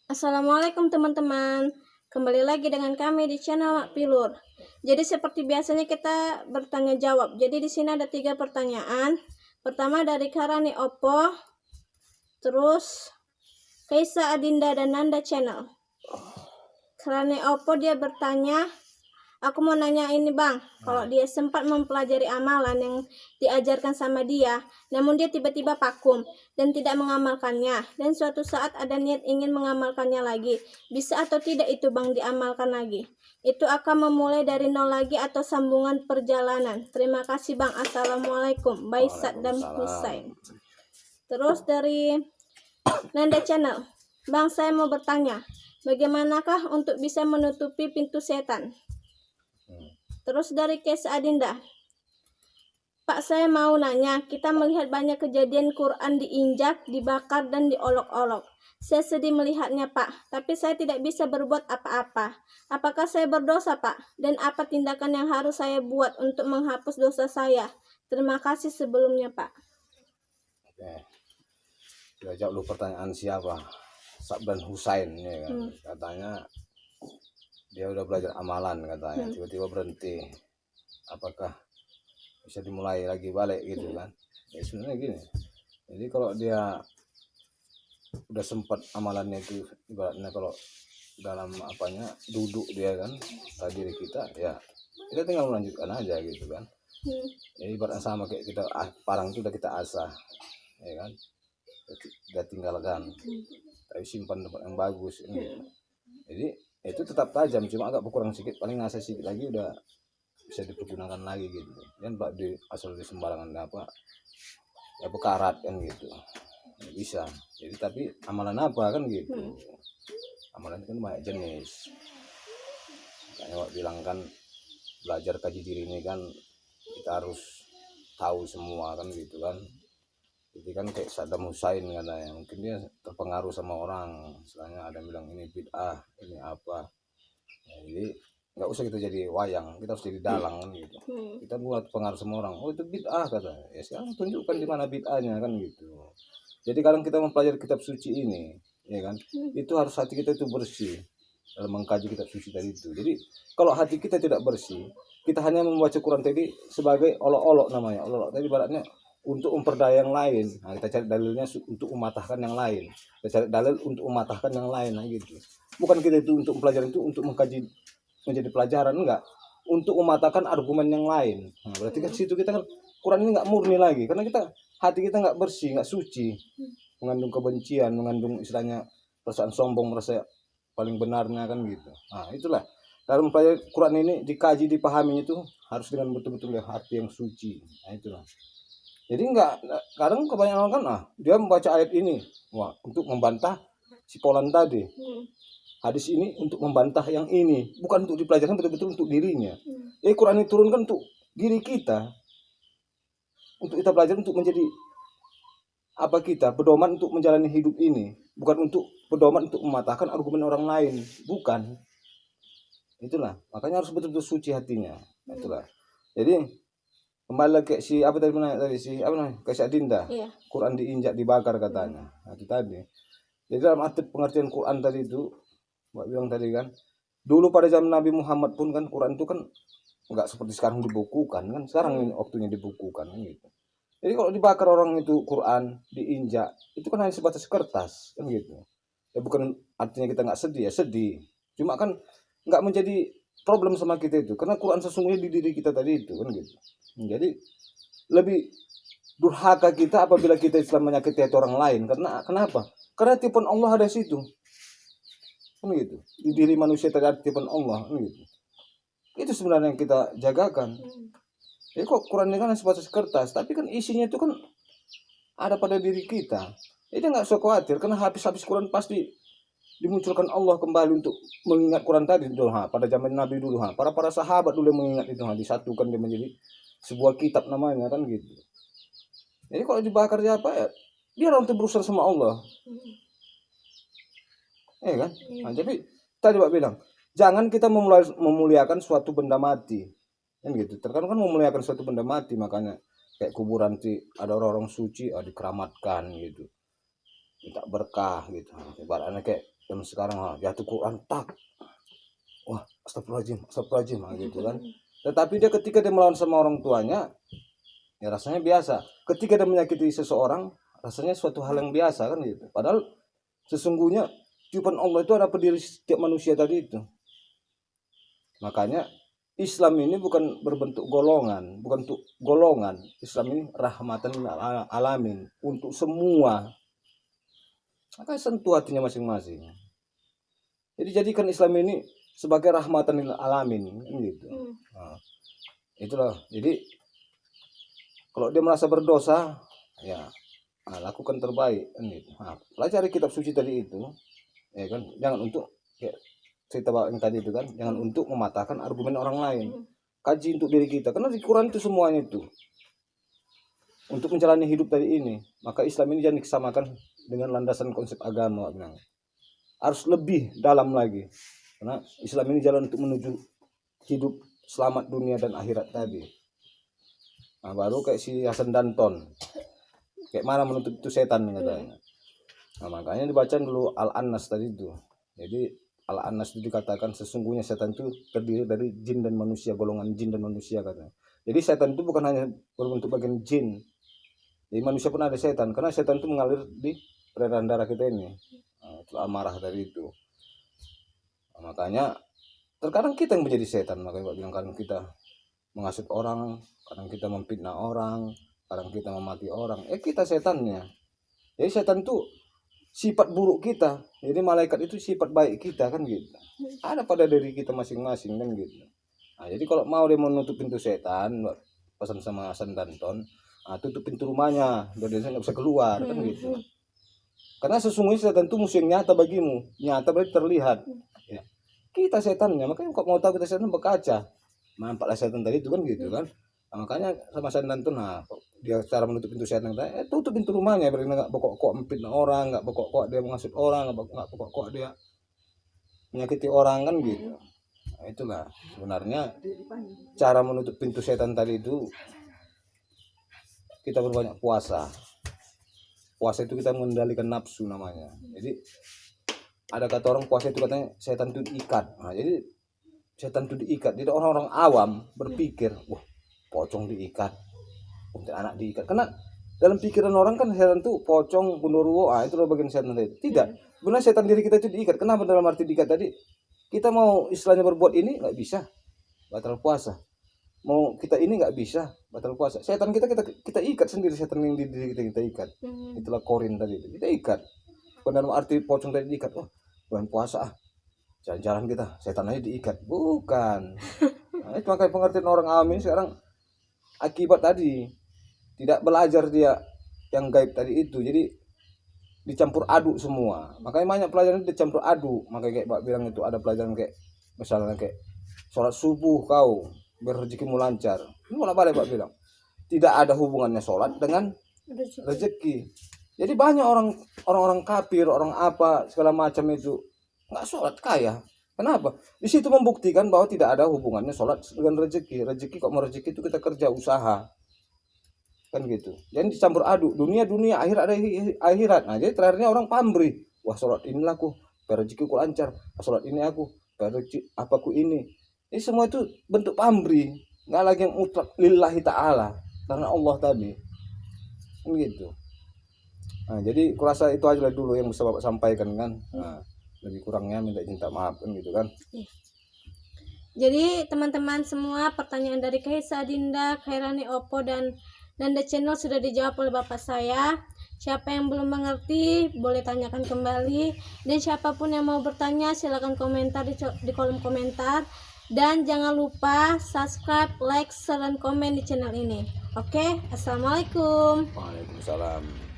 Assalamualaikum teman-teman. Kembali lagi dengan kami di channel Mak Pilur. Jadi seperti biasanya kita bertanya jawab. Jadi di sini ada 3 pertanyaan. Pertama dari Karani Oppo, terus Kaisa Adinda dan Nanda Channel. Karani Oppo dia bertanya, aku mau nanya ini bang, kalau dia sempat mempelajari amalan yang diajarkan sama dia, namun dia tiba-tiba vakum dan tidak mengamalkannya, dan suatu saat ada niat ingin mengamalkannya lagi, bisa atau tidak itu bang diamalkan lagi? Itu akan memulai dari nol lagi atau sambungan perjalanan? Terima kasih bang. Assalamualaikum. Baisat dan Husain. Terus dari Nanda Channel, bang saya mau bertanya, bagaimanakah untuk bisa menutupi pintu setan? Terus dari Kes Adinda, Pak saya mau nanya, kita melihat banyak kejadian Quran diinjak, dibakar, dan diolok-olok. Saya sedih melihatnya Pak, tapi saya tidak bisa berbuat apa-apa. Apakah saya berdosa Pak? Dan apa tindakan yang harus saya buat untuk menghapus dosa saya? Terima kasih sebelumnya Pak. Oke. Kita jawab dulu pertanyaan siapa? Sabdan Husain ya kan. Katanya dia udah belajar amalan katanya, tiba-tiba berhenti. Apakah bisa dimulai lagi balik gitu kan? Ya sebenarnya gini. Jadi kalau dia udah sempat amalannya itu ibaratnya kalau dalam apanya duduk dia kan pada diri kita, ya kita tinggal melanjutkan aja gitu kan. Jadi ibaratnya sama kayak kita parang itu udah kita asah, ya kan? Udah tinggalkan, tapi simpan tempat yang bagus gitu. Jadi itu tetap tajam, cuma agak berkurang sedikit, paling ngasih sedikit lagi udah bisa dipergunakan lagi gitu. Dan pak di asal di sembarangan apa ya bekarat kan gitu, nggak bisa. Jadi tapi amalan apa kan gitu, amalan kan banyak jenis. Makanya Wak bilang kan belajar kaji diri ini kan kita harus tahu semua kan gitu kan. Jadi kan kayak Saddam Hussein katanya, mungkin dia terpengaruh sama orang, misalnya ada yang bilang ini bid'ah, ini apa. Ya, jadi nggak usah kita jadi wayang, kita harus jadi dalang kan gitu. Kita buat pengaruh sama orang, oh itu bid'ah katanya. Ya sekarang tunjukkan di mana bid'ahnya kan gitu. Jadi kadang kita mempelajari kitab suci ini, ya kan, itu harus hati kita itu bersih dalam mengkaji kitab suci tadi itu. Jadi kalau hati kita tidak bersih, kita hanya membaca Quran tadi sebagai olok-olok namanya. Olok-olok tadi baratnya untuk memperdaya yang lain. Nah, kita cari dalilnya untuk mematahkan yang lain. Kita cari dalil untuk mematahkan yang lain, nah gitu. Bukan kita itu untuk mempelajari, itu untuk mengkaji menjadi pelajaran, enggak. Untuk mematahkan argumen yang lain. Nah, berarti kan situ kita kan Quran ini enggak murni lagi, karena kita hati kita enggak bersih, enggak suci, mengandung kebencian, mengandung istilahnya perasaan sombong, merasa paling benarnya kan gitu. Nah itulah dalam mempelajari Quran ini dikaji, dipahami itu harus dengan betul-betul hati yang suci. Nah itulah. Jadi enggak, kadang kebanyakan kan dia membaca ayat ini untuk membantah si Polan tadi. Hadis ini untuk membantah yang ini, bukan untuk dipelajari betul-betul untuk dirinya. Quran ini turunkan untuk diri kita. Untuk kita pelajari untuk menjadi apa kita pedoman untuk menjalani hidup ini, bukan untuk pedoman untuk mematahkan argumen orang lain, bukan. Itulah, makanya harus betul-betul suci hatinya. Itulah. Jadi kembali lagi si apa tadi si apa namanya Kaisa Adinda, Quran diinjak dibakar katanya. Nah, itu tadi. Jadi dalam arti pengertian Quran tadi itu, Mbak bilang tadi kan, dulu pada zaman Nabi Muhammad pun kan Quran itu kan nggak seperti sekarang dibukukan kan, sekarang ini waktunya dibukukan kan gitu. Jadi kalau dibakar orang itu Quran diinjak, itu kan hanya sebatas kertas kan gitu. Ya bukan artinya kita nggak sedih, ya sedih. Cuma kan nggak menjadi problem sama kita itu, karena Quran sesungguhnya di diri kita tadi itu kan gitu. Jadi lebih durhaka kita apabila kita Islam menyakiti hati orang lain. Karena kenapa? Karena tipuan Allah ada di situ. Kan gitu. Di diri manusia terdapat tipuan Allah kan gitu. Itu sebenarnya yang kita jagakan. Jadi kok Quran ini kan sebatas kertas, tapi kan isinya itu kan ada pada diri kita. Jadi nggak usah khawatir, karena habis-habis Quran pasti dimunculkan Allah kembali untuk mengingat Quran tadi dulu pada zaman Nabi dulu para sahabat dulu yang mengingat itu disatukan dia menjadi sebuah kitab namanya kan gitu. Jadi kalau dibakar siapa ya biar orang itu berurusan sama Allah. Kan? Nah, jadi tadi Pak bilang jangan kita memuliakan suatu benda mati kan gitu. Terkadang kan memuliakan suatu benda mati, makanya kayak kuburan ada orang-orang suci dikeramatkan gitu, minta berkah gitu. Ibaratnya kayak Zaman sekarang jatuh Quran tak, wah astagfirullahaladzim gitu kan. Tetapi dia ketika dia melawan sama orang tuanya, ya rasanya biasa. Ketika dia menyakiti seseorang, rasanya suatu hal yang biasa kan gitu. Padahal sesungguhnya tiupan Allah itu ada pada diri setiap manusia tadi itu. Makanya Islam ini bukan berbentuk golongan, bukan untuk golongan. Islam ini rahmatan lil alamin, untuk semua. Maka sentuh hatinya masing-masing. Jadi jadikan Islam ini sebagai rahmatan lil alamin gitu. Nah, itulah. Jadi kalau dia merasa berdosa, ya lakukan terbaik gitu. Nah, pelajari kitab suci tadi itu, ya kan. Jangan untuk ya, cerita yang tadi itu kan, jangan untuk mematahkan argumen orang lain. Kaji untuk diri kita, karena di Quran itu semuanya itu untuk menjalani hidup tadi ini. Maka Islam ini jangan disamakan dengan landasan konsep agama, bilang. Harus lebih dalam lagi, karena Islam ini jalan untuk menuju hidup selamat dunia dan akhirat tadi. Nah, baru kayak si Hasan Danton, kayak mana menuntut itu setan katanya. Nah, makanya dibaca dulu Al-Annas tadi itu. Jadi Al-Annas itu dikatakan sesungguhnya setan itu terdiri dari jin dan manusia, golongan jin dan manusia katanya. Jadi setan itu bukan hanya berbentuk bagian jin, jadi manusia pun ada setan, karena setan itu mengalir di peredaran darah kita ini. Nah, itu amarah dari itu. Nah, makanya terkadang kita yang menjadi setan. Makanya bilang kadang kita menghasut orang, kadang kita memfitnah orang, kadang kita memaki orang. Kita setannya. Jadi setan itu sifat buruk kita. Jadi malaikat itu sifat baik kita kan gitu. Ada pada diri kita masing-masing kan gitu. Nah, jadi kalau mau dia menutup pintu setan, pesan sama Hasan Danton, tutup pintu rumahnya biar dia nggak bisa keluar kan gitu. Karena sesungguhnya setan itu musuh yang nyata bagimu, nyata berarti terlihat. Ya. Kita setannya, makanya kok mau tahu kita setan berkaca. Nampaklah setan tadi itu kan gitu kan. Nah, makanya sama Hasan Danton, dia cara menutup pintu setan, tutup pintu rumahnya biar nggak pokok-pokok memfitnah orang, nggak pokok-pokok dia menghasut orang, nggak pokok-pokok dia menyakiti orang kan gitu. Nah, itulah sebenarnya cara menutup pintu setan tadi itu. Kita berbanyak puasa. Puasa itu kita mengendalikan nafsu namanya. Jadi ada kata orang puasa itu katanya setan itu diikat. Nah, jadi setan itu diikat. Jadi orang-orang awam berpikir, wah pocong diikat, anak diikat. Karena dalam pikiran orang kan setan itu pocong, genderuwo, itu loh bagian setan tadi. Tidak. Benar setan diri kita itu diikat. Kenapa dalam arti diikat tadi? Kita mau istilahnya berbuat ini nggak bisa, batal puasa. Mau kita ini nggak bisa, batal puasa. Setan kita ikat sendiri, setan yang di diri kita ikat. Itulah korin tadi kita ikat. Bukan dalam arti pocong tadi diikat, bulan puasa jalan-jalan kita setan aja diikat, bukan. Nah, itu makanya pengertian orang awam ini sekarang akibat tadi tidak belajar dia yang gaib tadi itu, jadi dicampur aduk semua. Makanya banyak pelajaran dicampur aduk. Makanya kayak Pak bilang itu ada pelajaran kayak misalnya kayak sholat subuh kau biar rezekimu lancar. Ini malah balik Pak bilang. Tidak ada hubungannya sholat dengan rezeki. Jadi banyak orang kafir, orang apa segala macam itu nggak sholat kaya. Kenapa? Di situ membuktikan bahwa tidak ada hubungannya sholat dengan rezeki. Rezeki kok mau rezeki itu kita kerja usaha. Kan gitu. Jadi dicampur aduk. Dunia akhirat ada akhirat. Nah, jadi terakhirnya orang pamrih. Wah, sholat inilah aku, biar rezekiku lancar. Sholat ini aku, biar rezeki apaku ini. Ini semua itu bentuk pamrih, nggak lagi yang mutlak lillahi ta'ala, karena Allah tadi. Gitu. Nah, jadi kurasa itu aja dulu yang bisa Bapak sampaikan kan. Nah, lebih kurangnya minta maaf kan gitu kan. Jadi teman-teman semua, pertanyaan dari Kaisa Dinda, Khairani Oppo dan Nanda Channel sudah dijawab oleh Bapak saya. Siapa yang belum mengerti boleh tanyakan kembali, dan siapapun yang mau bertanya silakan komentar di kolom komentar. Dan jangan lupa subscribe, like, share, dan komen di channel ini. Oke, assalamualaikum. Waalaikumsalam.